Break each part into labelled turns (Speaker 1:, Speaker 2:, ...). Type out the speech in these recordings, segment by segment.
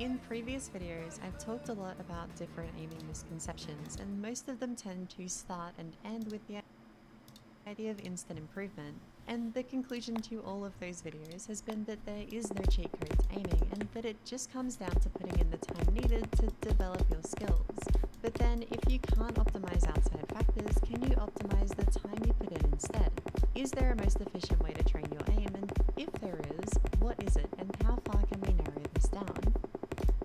Speaker 1: In previous videos, I've talked a lot about different aiming misconceptions, and most of them tend to start and end with the idea of instant improvement. And the conclusion to all of those videos has been that there is no cheat code to aiming, and that it just comes down to putting in the time needed to develop your skills. But then, if you can't optimize outside factors, can you optimize the time you put in instead? Is there a most efficient way to train your aim, and if there is, what is it, and how far can we narrow this down?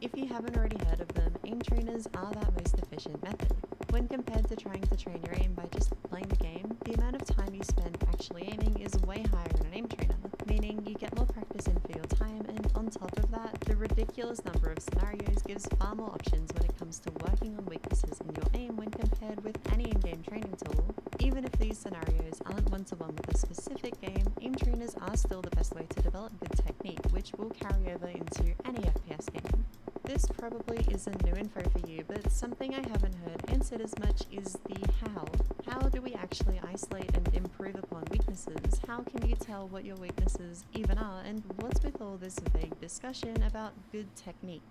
Speaker 1: If you haven't already heard of them, aim trainers are that most efficient method. When compared to trying to train your aim by just playing the game, the amount of time you spend actually aiming is way higher in an aim trainer, meaning you get more practice in for your time, and on top of that, the ridiculous number of scenarios gives far more options when it comes to working on weaknesses in your aim when compared with any in-game training tool. Even if these scenarios aren't one-to-one with a specific game, aim trainers are still the best way to develop good technique, which will carry over into any FPS game. This probably isn't new info for you, but something I haven't heard answered as much is the how. How do we actually isolate and improve upon weaknesses? How can you tell what your weaknesses even are, and what's with all this vague discussion about good technique?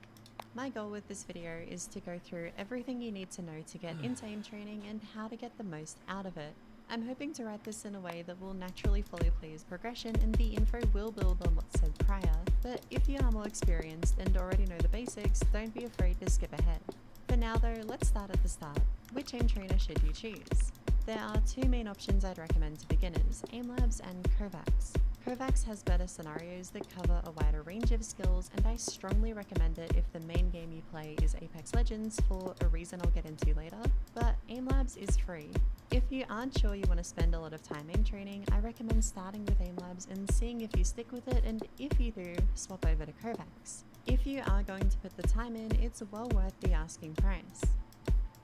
Speaker 1: My goal with this video is to go through everything you need to know to get into aim training and how to get the most out of it. I'm hoping to write this in a way that will naturally follow players' progression, and the info will build on what's said prior, but if you are more experienced and already know the basics, don't be afraid to skip ahead. For now though, let's start at the start. Which aim trainer should you choose? There are two main options I'd recommend to beginners, Aimlabs and Kovacs. Kovacs has better scenarios that cover a wider range of skills, and I strongly recommend it if the main game you play is Apex Legends for a reason I'll get into later, but Aimlabs is free. If you aren't sure you want to spend a lot of time aim training, I recommend starting with Aimlabs and seeing if you stick with it, and if you do, swap over to Kovacs. If you are going to put the time in, it's well worth the asking price.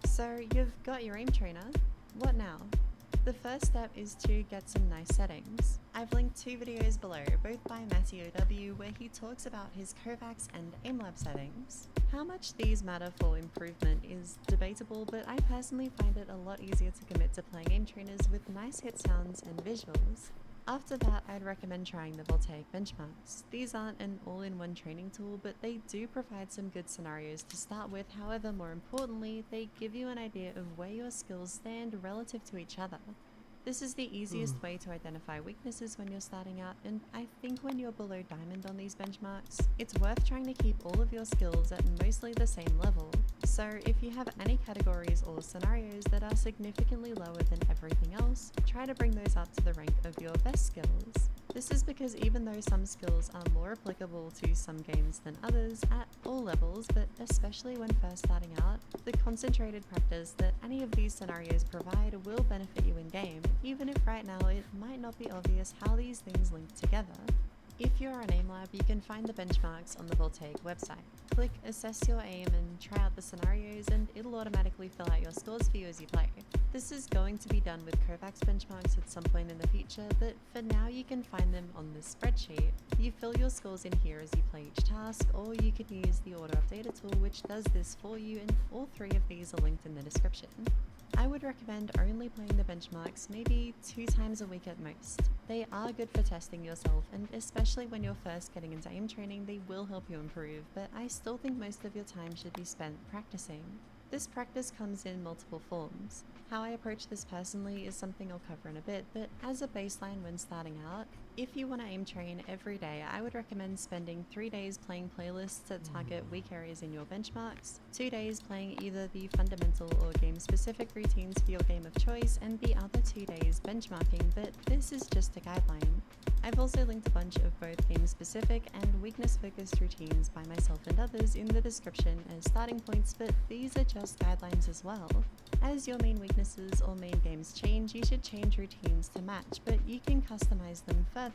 Speaker 1: So you've got your aim trainer, what now? The first step is to get some nice settings. I've linked two videos below, both by Matty OW, where he talks about his Kovacs and Aimlab settings. How much these matter for improvement is debatable, but I personally find it a lot easier to commit to playing aim trainers with nice hit sounds and visuals. After that, I'd recommend trying the voltaic benchmarks. These aren't an all-in-one training tool, but they do provide some good scenarios to start with. However, more importantly, they give you an idea of where your skills stand relative to each other. This is the easiest way to identify weaknesses when you're starting out, and I think when you're below diamond on these benchmarks, it's worth trying to keep all of your skills at mostly the same level. So if you have any categories or scenarios that are significantly lower than everything else, try to bring those up to the rank of your best skills. This is because even though some skills are more applicable to some games than others at all levels, but especially when first starting out, the concentrated practice that any of these scenarios provide will benefit you in game, even if right now it might not be obvious how these things link together. If you're on Aimlab, you can find the benchmarks on the Voltaic website. Click Assess Your Aim and try out the scenarios, and it'll automatically fill out your scores for you as you play. This is going to be done with Kovacs benchmarks at some point in the future, but for now you can find them on this spreadsheet. You fill your scores in here as you play each task, or you could use the auto updater tool, which does this for you, and all three of these are linked in the description. I would recommend only playing the benchmarks maybe 2 times a week at most. They are good for testing yourself, and especially when you're first getting into aim training, they will help you improve, but I still think most of your time should be spent practicing. This practice comes in multiple forms. How I approach this personally is something I'll cover in a bit, but as a baseline when starting out, if you want to aim train every day, I would recommend spending 3 days playing playlists that target weak areas in your benchmarks, 2 days playing either the fundamental or game-specific routines for your game of choice, and the other 2 days benchmarking, but this is just a guideline. I've also linked a bunch of both game-specific and weakness-focused routines by myself and others in the description as starting points, but these are just guidelines as well. As your main weaknesses or main games change, you should change routines to match, but you can customize them further.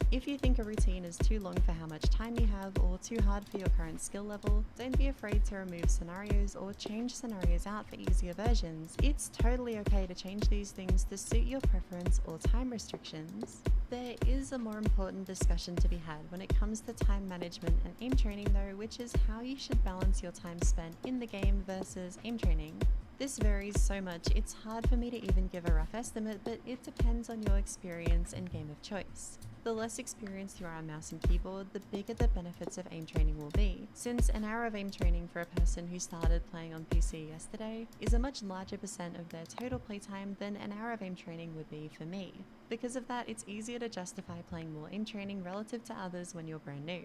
Speaker 1: If you think a routine is too long for how much time you have or too hard for your current skill level, don't be afraid to remove scenarios or change scenarios out for easier versions. It's totally okay to change these things to suit your preference or time restrictions. There is a more important discussion to be had when it comes to time management and aim training though, which is how you should balance your time spent in the game versus aim training. This varies so much, it's hard for me to even give a rough estimate, but it depends on your experience and game of choice. The less experienced you are on mouse and keyboard, the bigger the benefits of aim training will be, since an hour of aim training for a person who started playing on PC yesterday is a much larger percent of their total playtime than an hour of aim training would be for me. Because of that, it's easier to justify playing more aim training relative to others when you're brand new.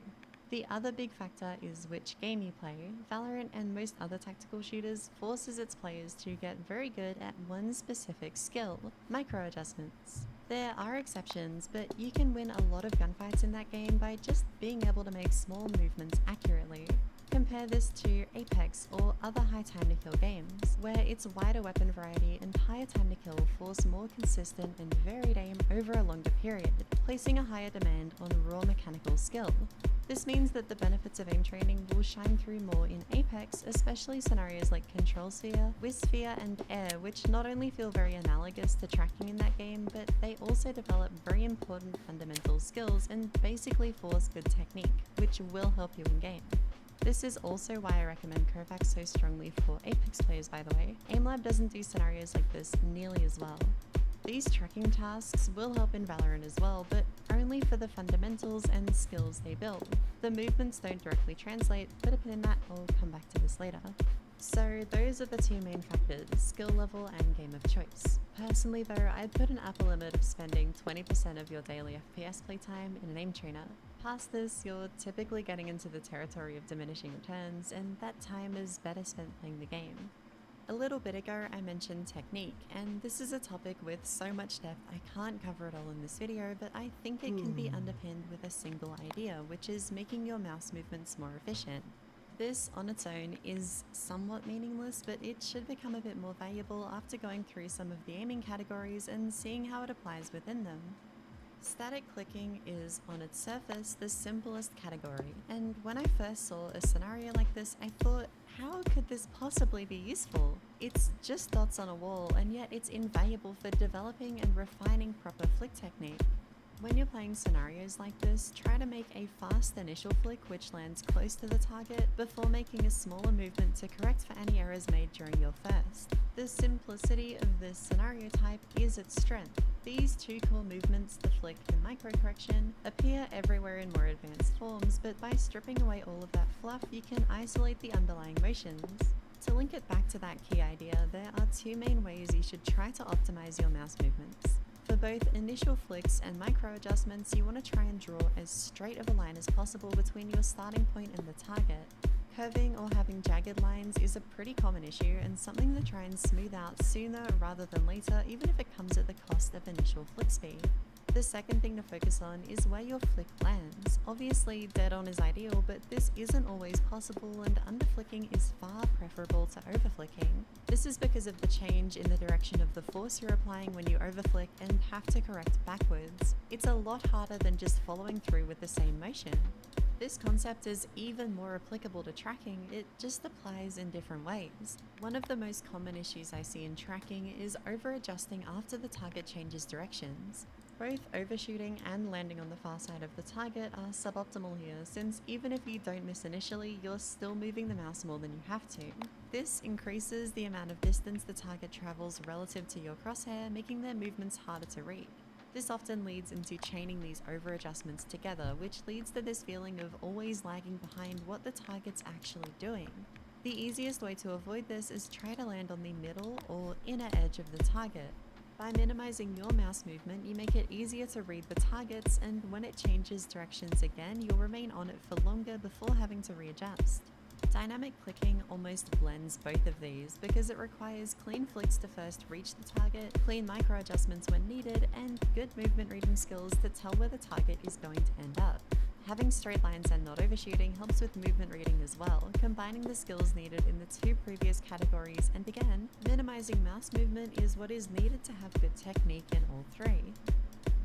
Speaker 1: The other big factor is which game you play. Valorant and most other tactical shooters forces its players to get very good at one specific skill, micro adjustments. There are exceptions, but you can win a lot of gunfights in that game by just being able to make small movements accurately. Compare this to Apex or other high time to kill games, where its wider weapon variety and higher time to kill force more consistent and varied aim over a longer period, placing a higher demand on raw mechanical skill. This means that the benefits of aim training will shine through more in Apex, especially scenarios like Control Sphere, Whisk Sphere, and Air, which not only feel very analogous to tracking in that game, but they also develop very important fundamental skills and basically force good technique, which will help you in game. This is also why I recommend Kovac so strongly for Apex players, by the way. AimLab doesn't do scenarios like this nearly as well. These tracking tasks will help in Valorant as well, but only for the fundamentals and skills they build. The movements don't directly translate, but a pin in that, I'll come back to this later. So those are the two main factors, skill level and game of choice. Personally though, I'd put an upper limit of spending 20% of your daily FPS playtime in an aim trainer. Past this, you're typically getting into the territory of diminishing returns, and that time is better spent playing the game. A little bit ago I mentioned technique, and this is a topic with so much depth I can't cover it all in this video, but I think it can be underpinned with a single idea, which is making your mouse movements more efficient. This on its own is somewhat meaningless, but it should become a bit more valuable after going through some of the aiming categories and seeing how it applies within them. Static clicking is, on its surface, the simplest category, and when I first saw a scenario like this, I thought, how could this possibly be useful? It's just dots on a wall, and yet it's invaluable for developing and refining proper flick technique. When you're playing scenarios like this, try to make a fast initial flick which lands close to the target before making a smaller movement to correct for any errors made during your first. The simplicity of this scenario type is its strength. These two core movements, the flick and micro correction, appear everywhere in more advanced forms, but by stripping away all of that fluff, you can isolate the underlying motions. To link it back to that key idea, there are two main ways you should try to optimize your mouse movements. For both initial flicks and micro adjustments, you want to try and draw as straight of a line as possible between your starting point and the target. Curving or having jagged lines is a pretty common issue and something to try and smooth out sooner rather than later, even if it comes at the cost of initial flick speed. The second thing to focus on is where your flick lands. Obviously, dead on is ideal, but this isn't always possible, and underflicking is far preferable to overflicking. This is because of the change in the direction of the force you're applying when you overflick and have to correct backwards. It's a lot harder than just following through with the same motion. This concept is even more applicable to tracking, it just applies in different ways. One of the most common issues I see in tracking is over-adjusting after the target changes directions. Both overshooting and landing on the far side of the target are suboptimal here, since even if you don't miss initially, you're still moving the mouse more than you have to. This increases the amount of distance the target travels relative to your crosshair, making their movements harder to read. This often leads into chaining these over adjustments together, which leads to this feeling of always lagging behind what the target's actually doing. The easiest way to avoid this is try to land on the middle or inner edge of the target. By minimizing your mouse movement, you make it easier to read the targets, and when it changes directions again, you'll remain on it for longer before having to readjust. Dynamic clicking almost blends both of these because it requires clean flicks to first reach the target, clean micro adjustments when needed, and good movement reading skills to tell where the target is going to end up. Having straight lines and not overshooting helps with movement reading as well, combining the skills needed in the two previous categories, and again, minimizing mouse movement is what is needed to have good technique in all three.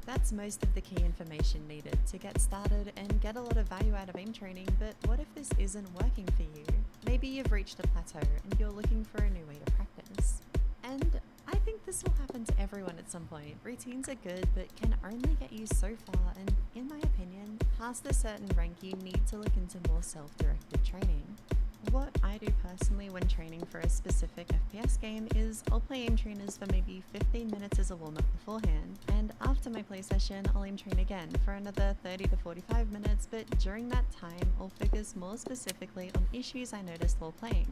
Speaker 1: That's most of the key information needed to get started and get a lot of value out of aim training, but what if this isn't working for you? Maybe you've reached a plateau and you're looking for a new way to practice. And I think this will happen to everyone at some point. Routines are good, but can only get you so far, and in my opinion, past a certain rank you need to look into more self-directed training. What I do personally when training for a specific FPS game is I'll play aim trainers for maybe 15 minutes as a warm-up beforehand, and after my play session I'll aim train again for another 30 to 45 minutes, but during that time I'll focus more specifically on issues I noticed while playing.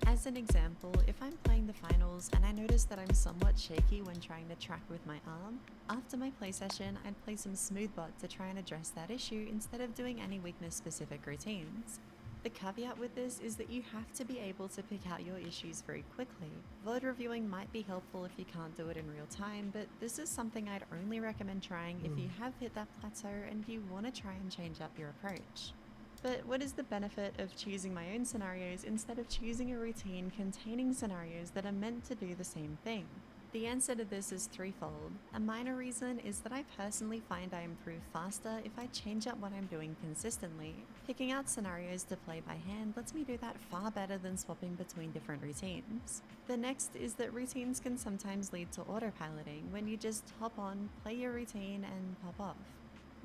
Speaker 1: As an example, if I'm playing the finals and I notice that I'm somewhat shaky when trying to track with my arm, after my play session I'd play some smoothbot to try and address that issue instead of doing any weakness-specific routines. The caveat with this is that you have to be able to pick out your issues very quickly. VOD reviewing might be helpful if you can't do it in real time, but this is something I'd only recommend trying if you have hit that plateau and you want to try and change up your approach. But what is the benefit of choosing my own scenarios instead of choosing a routine containing scenarios that are meant to do the same thing? The answer to this is threefold. A minor reason is that I personally find I improve faster if I change up what I'm doing consistently. Picking out scenarios to play by hand lets me do that far better than swapping between different routines. The next is that routines can sometimes lead to autopiloting when you just hop on, play your routine, and pop off.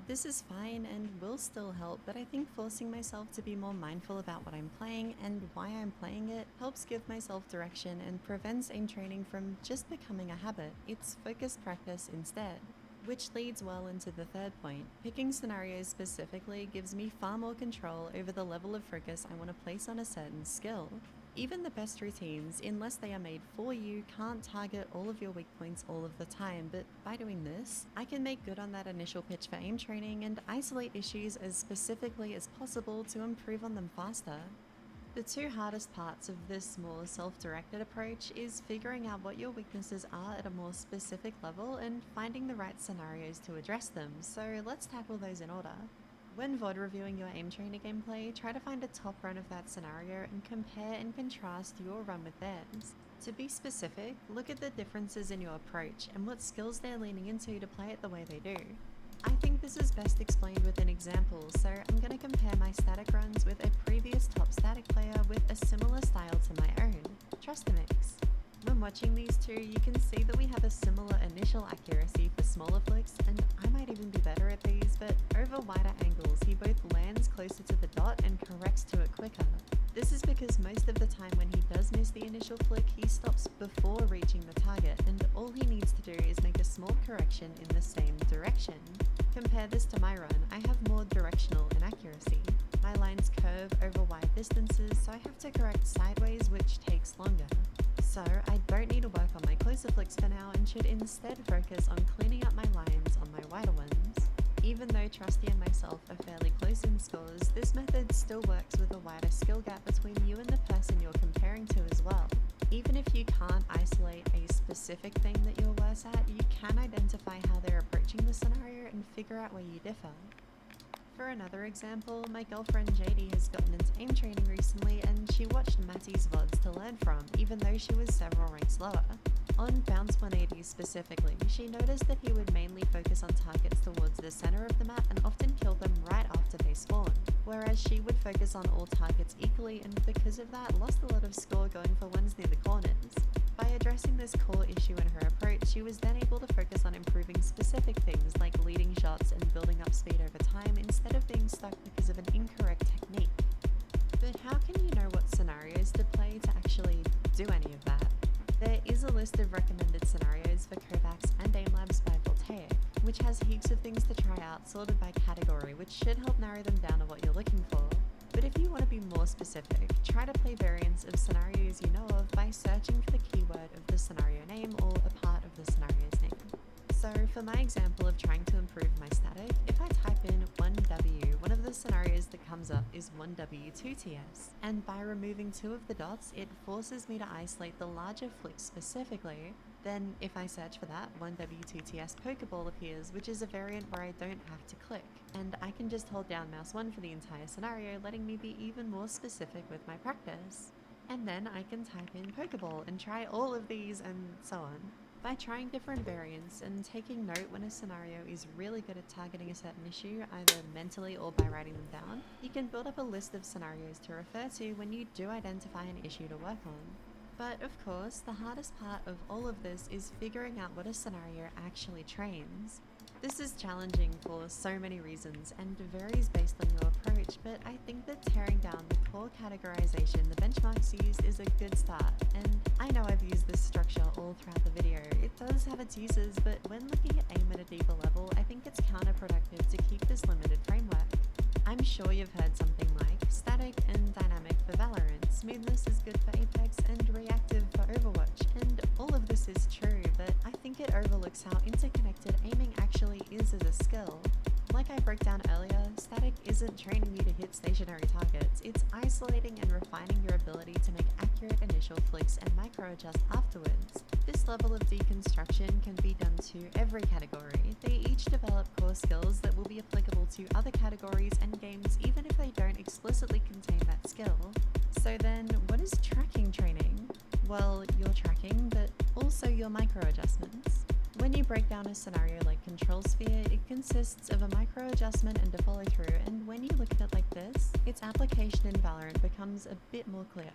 Speaker 1: This is fine and will still help, but I think forcing myself to be more mindful about what I'm playing and why I'm playing it helps give myself direction and prevents aim training from just becoming a habit. It's focused practice instead. Which leads well into the third point. Picking scenarios specifically gives me far more control over the level of focus I want to place on a certain skill. Even the best routines, unless they are made for you, can't target all of your weak points all of the time, but by doing this, I can make good on that initial pitch for aim training and isolate issues as specifically as possible to improve on them faster. The two hardest parts of this more self-directed approach is figuring out what your weaknesses are at a more specific level and finding the right scenarios to address them, so let's tackle those in order. When VOD reviewing your aim trainer gameplay, try to find a top run of that scenario and compare and contrast your run with theirs. To be specific, look at the differences in your approach and what skills they're leaning into to play it the way they do. I think this is best explained with an example, so I'm going to compare my static runs with a previous top static player with a similar style to my own. Trust the mix. When watching these two, you can see that we have a similar initial accuracy for smaller flicks, and I might even be better at these, but over wider angles he both lands closer to the dot and corrects to it quicker. This is because most of the time when he does miss the initial flick, he stops before reaching the target, and all he needs to do is make a small correction in the same direction. Compare this to my run, I have more directional inaccuracy. My lines curve over wide distances, so I have to correct sideways, which takes longer. So I don't need to work on my closer flicks for now and should instead focus on cleaning up my lines on my wider ones. Even though Trusty and myself are fairly close in scores, this method still works with a wider skill gap between you and the person you're comparing to as well. Even if you can't isolate a specific thing that you're worse at, you can identify how they're approaching the scenario and figure out where you differ. For another example, my girlfriend JD has gotten into aim training recently and she watched Matty's VODs to learn from, even though she was several ranks lower. On Bounce 180 specifically, she noticed that he would mainly focus on targets towards the center of the map and often kill them right after they spawn, whereas she would focus on all targets equally and because of that lost a lot of score going for ones near the corners. By addressing this core issue in her approach, she was then able to focus on improving specific things like leading shots and building up speed over time instead of being stuck because of an incorrect technique. But how can you know what scenarios to play to actually do any of that? There is a list of recommended scenarios for Kovacs and Aimlabs by Voltaic, which has heaps of things to try out sorted by category, which should help narrow them down to what you're looking for. But if you want to be more specific, try to play variants of scenarios you know of by searching for the keyword of the scenario name or a part of the scenario's name. So for my example of trying to improve my static, if I type in 1W, one of the scenarios that comes up is 1W2TS, and by removing two of the dots, it forces me to isolate the larger flick specifically. Then if I search for that, 1W2TS Pokeball appears, which is a variant where I don't have to click, and I can just hold down mouse 1 for the entire scenario, letting me be even more specific with my practice. And then I can type in Pokeball and try all of these and so on. By trying different variants and taking note when a scenario is really good at targeting a certain issue, either mentally or by writing them down, you can build up a list of scenarios to refer to when you do identify an issue to work on. But of course, the hardest part of all of this is figuring out what a scenario actually trains. This is challenging for so many reasons and varies based on your approach, but I think that tearing down the core categorization the benchmarks use is a good start. And I know I've used this structure all throughout the video. It does have its uses, but when looking at aim at a deeper level, I think it's counterproductive to keep this limited framework. I'm sure you've heard something like static and dynamic for Valorant, smoothness is good for Apex, and reactive for Overwatch, and all of this is true, but I think it overlooks how interconnected aiming actually is as a skill. Like I broke down earlier, static isn't training you to hit stationary targets, it's isolating and refining your ability to make accurate initial flicks and micro-adjust afterwards. This level of deconstruction can be done to every category. They each develop core skills that will be applicable to other categories and games even if they don't explicitly contain that skill. So then, what is tracking training? Well, you're tracking, but also your micro-adjustments. When you break down a scenario like Control Sphere, it consists of a micro adjustment and a follow through, and when you look at it like this, its application in Valorant becomes a bit more clear.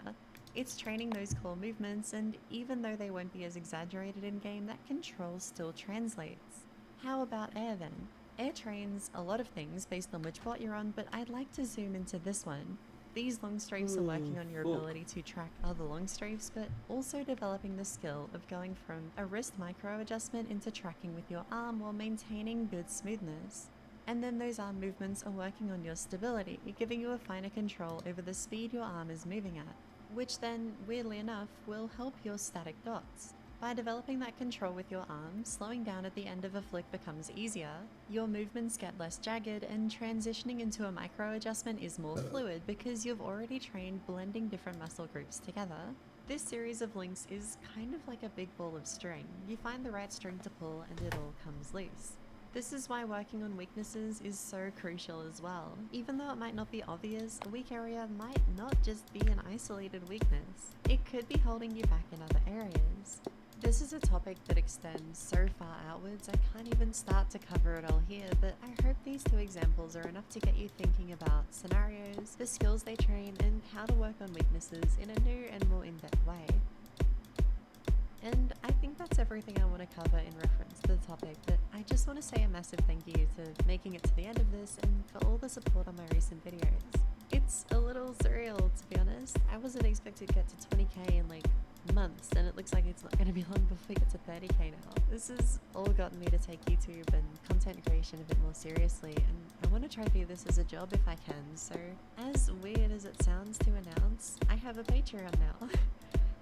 Speaker 1: It's training those core movements, and even though they won't be as exaggerated in game, that control still translates. How about air then? Air trains a lot of things based on which bot you're on, but I'd like to zoom into this one. These long strafes are working on your ability to track other long strafes, but also developing the skill of going from a wrist micro adjustment into tracking with your arm while maintaining good smoothness. And then those arm movements are working on your stability, giving you a finer control over the speed your arm is moving at, which then, weirdly enough, will help your static dots. By developing that control with your arm, slowing down at the end of a flick becomes easier, your movements get less jagged, and transitioning into a micro adjustment is more fluid because you've already trained blending different muscle groups together. This series of links is kind of like a big ball of string. You find the right string to pull and it all comes loose. This is why working on weaknesses is so crucial as well. Even though it might not be obvious, a weak area might not just be an isolated weakness. It could be holding you back in other areas. This is a topic that extends so far outwards I can't even start to cover it all here, but I hope these two examples are enough to get you thinking about scenarios, the skills they train, and how to work on weaknesses in a new and more in-depth way. And I think that's everything I want to cover in reference to the topic, but I just want to say a massive thank you to making it to the end of this and for all the support on my recent videos. It's a little surreal, to be honest. I wasn't expecting to get to 20k in like months, and it looks like it's not going to be long before we get to 30k now. This has all gotten me to take YouTube and content creation a bit more seriously, and I want to try to do this as a job if I can. So, as weird as it sounds to announce, I have a Patreon now.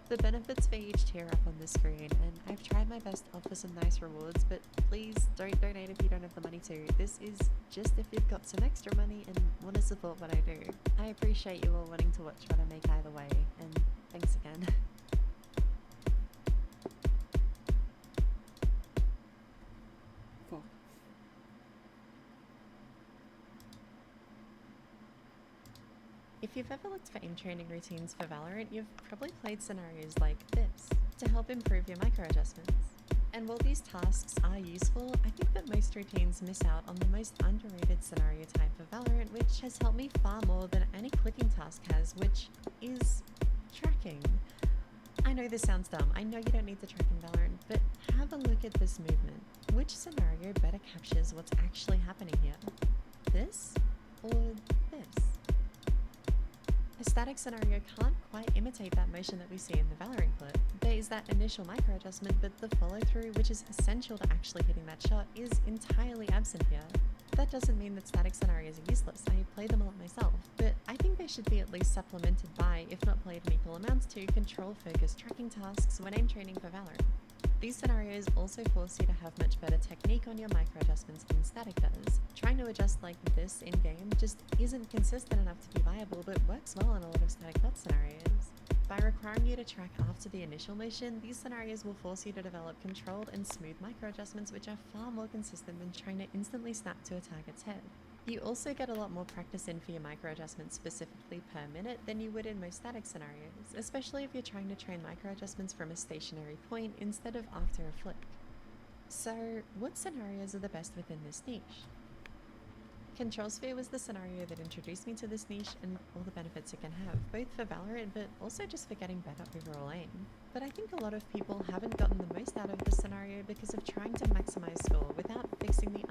Speaker 1: The benefits for each tier up on the screen, and I've tried my best to offer some nice rewards, but please don't donate if you don't have the money to. This is just if you've got some extra money and want to support what I do. I appreciate you all wanting to watch what I make either way, and thanks again. If you've ever looked for aim training routines for Valorant, you've probably played scenarios like this to help improve your micro adjustments. And while these tasks are useful, I think that most routines miss out on the most underrated scenario type for Valorant, which has helped me far more than any clicking task has, which is tracking. I know this sounds dumb, I know you don't need to track in Valorant, but have a look at this movement. Which scenario better captures what's actually happening here? This or this? A static scenario can't quite imitate that motion that we see in the Valorant clip. There is that initial micro adjustment, but the follow through, which is essential to actually hitting that shot, is entirely absent here. That doesn't mean that static scenarios are useless, I play them a lot myself, but I think they should be at least supplemented by, if not played in equal amounts to, control-focused tracking tasks when aim training for Valorant. These scenarios also force you to have much better technique on your micro adjustments than static does. Trying to adjust like this in-game just isn't consistent enough to be viable, but works well in a lot of static dot scenarios. By requiring you to track after the initial motion, these scenarios will force you to develop controlled and smooth micro adjustments which are far more consistent than trying to instantly snap to a target's head. You also get a lot more practice in for your micro adjustments specifically per minute than you would in most static scenarios, especially if you're trying to train micro adjustments from a stationary point instead of after a flick. So, what scenarios are the best within this niche? Control Sphere was the scenario that introduced me to this niche and all the benefits it can have, both for Valorant but also just for getting better overall aim. But I think a lot of people haven't gotten the most out of this scenario because of trying to maximize score without fixing the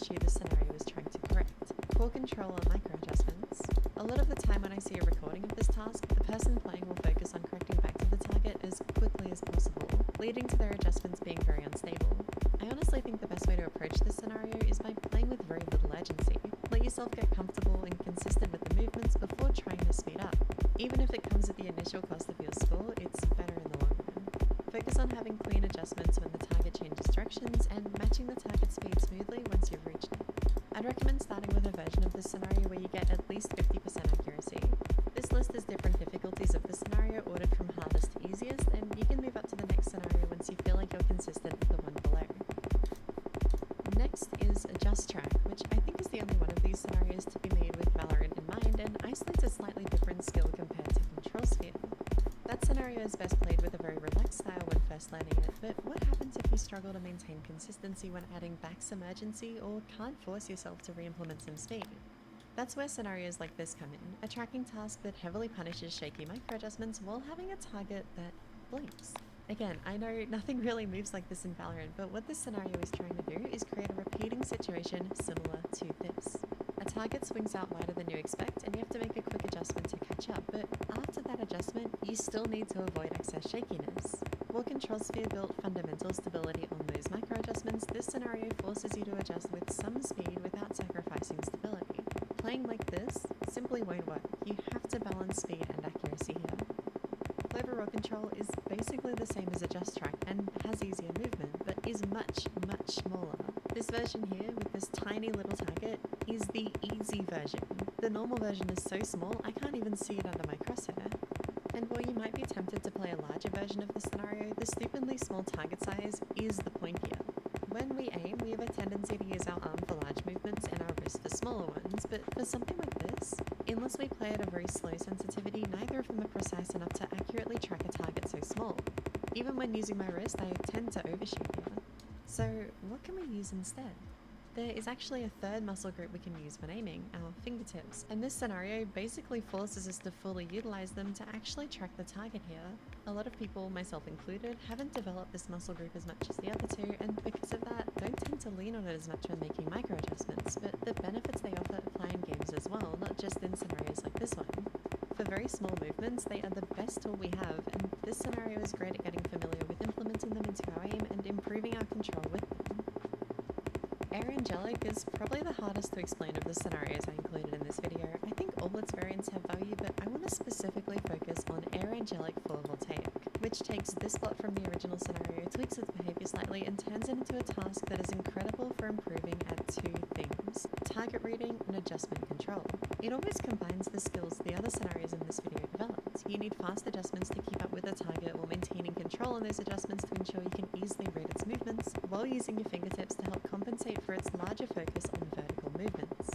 Speaker 1: issue this scenario is trying to correct: poor control or micro adjustments. A lot of the time when I see a recording of this task, the person playing will focus on correcting back to the target as quickly as possible, leading to their adjustments being very unstable. I honestly think the best way to approach this scenario is by playing with very little urgency. Let yourself get comfortable and consistent with the movements before trying to speed up. Even if it comes at the initial cost of your score, it's better in the long run. Focus on having clean adjustments when the target changes directions and matching the target speed smoothly once you've reached it. I'd recommend starting with a version of this scenario where you get at least 50% accuracy. This list is different difficulties of the scenario ordered from hardest to easiest, and you can move up to the next scenario once you feel like you're consistent with the one below. Next is Adjust Track, which I think is the only one of these scenarios to be made with Valorant in mind and isolates a slightly different skill compared to Control Sphere. That scenario is best played with a very relaxed style when first learning it, but what happens if you struggle to maintain consistency when adding back some urgency or can't force yourself to re-implement some speed? That's where scenarios like this come in, a tracking task that heavily punishes shaky micro-adjustments while having a target that blinks. Again, I know nothing really moves like this in Valorant, but what this scenario is trying to do is create a repeating situation similar to this. A target swings out wider than you expect, and you have to make a quick adjustment to catch up, but after that adjustment, you still need to avoid excess shakiness. While Control Sphere built fundamental stability on those micro adjustments, this scenario forces you to adjust with some speed without sacrificing stability. Playing like this simply won't work. You have to balance speed and accuracy here. Clover Raw Control is basically the same as Adjust Track and has easier movement, but is much, much smaller. This version here, with this tiny little target, is the easy version. The normal version is so small, I can't even see it under my crosshair. And while you might be tempted to play a larger version of the scenario, the stupidly small target size is the point here. When we aim, we have a tendency to use our arm for large movements and our wrist for smaller ones, but for something like this, unless we play at a very slow sensitivity, neither of them are precise enough to accurately track a target so small. Even when using my wrist, I tend to overshoot here. So what can we use instead? There is actually a third muscle group we can use when aiming, our fingertips, and this scenario basically forces us to fully utilize them to actually track the target here. A lot of people, myself included, haven't developed this muscle group as much as the other two, and because of that, don't tend to lean on it as much when making micro adjustments, but the benefits they offer apply in games as well, not just in scenarios like this one. For very small movements, they are the best tool we have, and this scenario is great at getting familiar with implementing them into our aim and improving our control with them. Air Angelic is probably the hardest to explain of the scenarios I included in this video. I think all its variants have value, but I want to specifically focus on Air Angelic Photovoltaic, which takes this plot from the original scenario, tweaks its behavior slightly, and turns it into a task that is incredible for improving at two things: target reading and adjustment control. It almost combines the skills the other scenarios in this video developed. You need fast adjustments to keep up with the target while maintaining control on those adjustments to ensure you can easily read its movements, while using your fingertips to help compensate for its larger focus on vertical movements.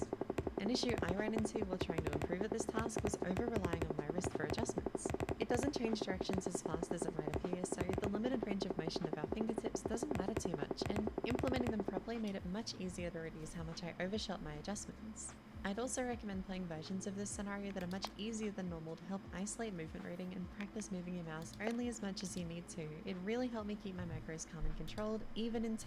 Speaker 1: An issue I ran into while trying to improve at this task was over-relying on my wrist for adjustments. It doesn't change directions as fast as it might appear, so the limited range of motion of our fingertips doesn't matter too much, and implementing them properly made it much easier to reduce how much I overshot my adjustments. I'd also recommend playing versions of this scenario that are much easier than normal to help isolate movement reading and practice moving your mouse only as much as you need to. It really helped me keep my macros calm and controlled, even in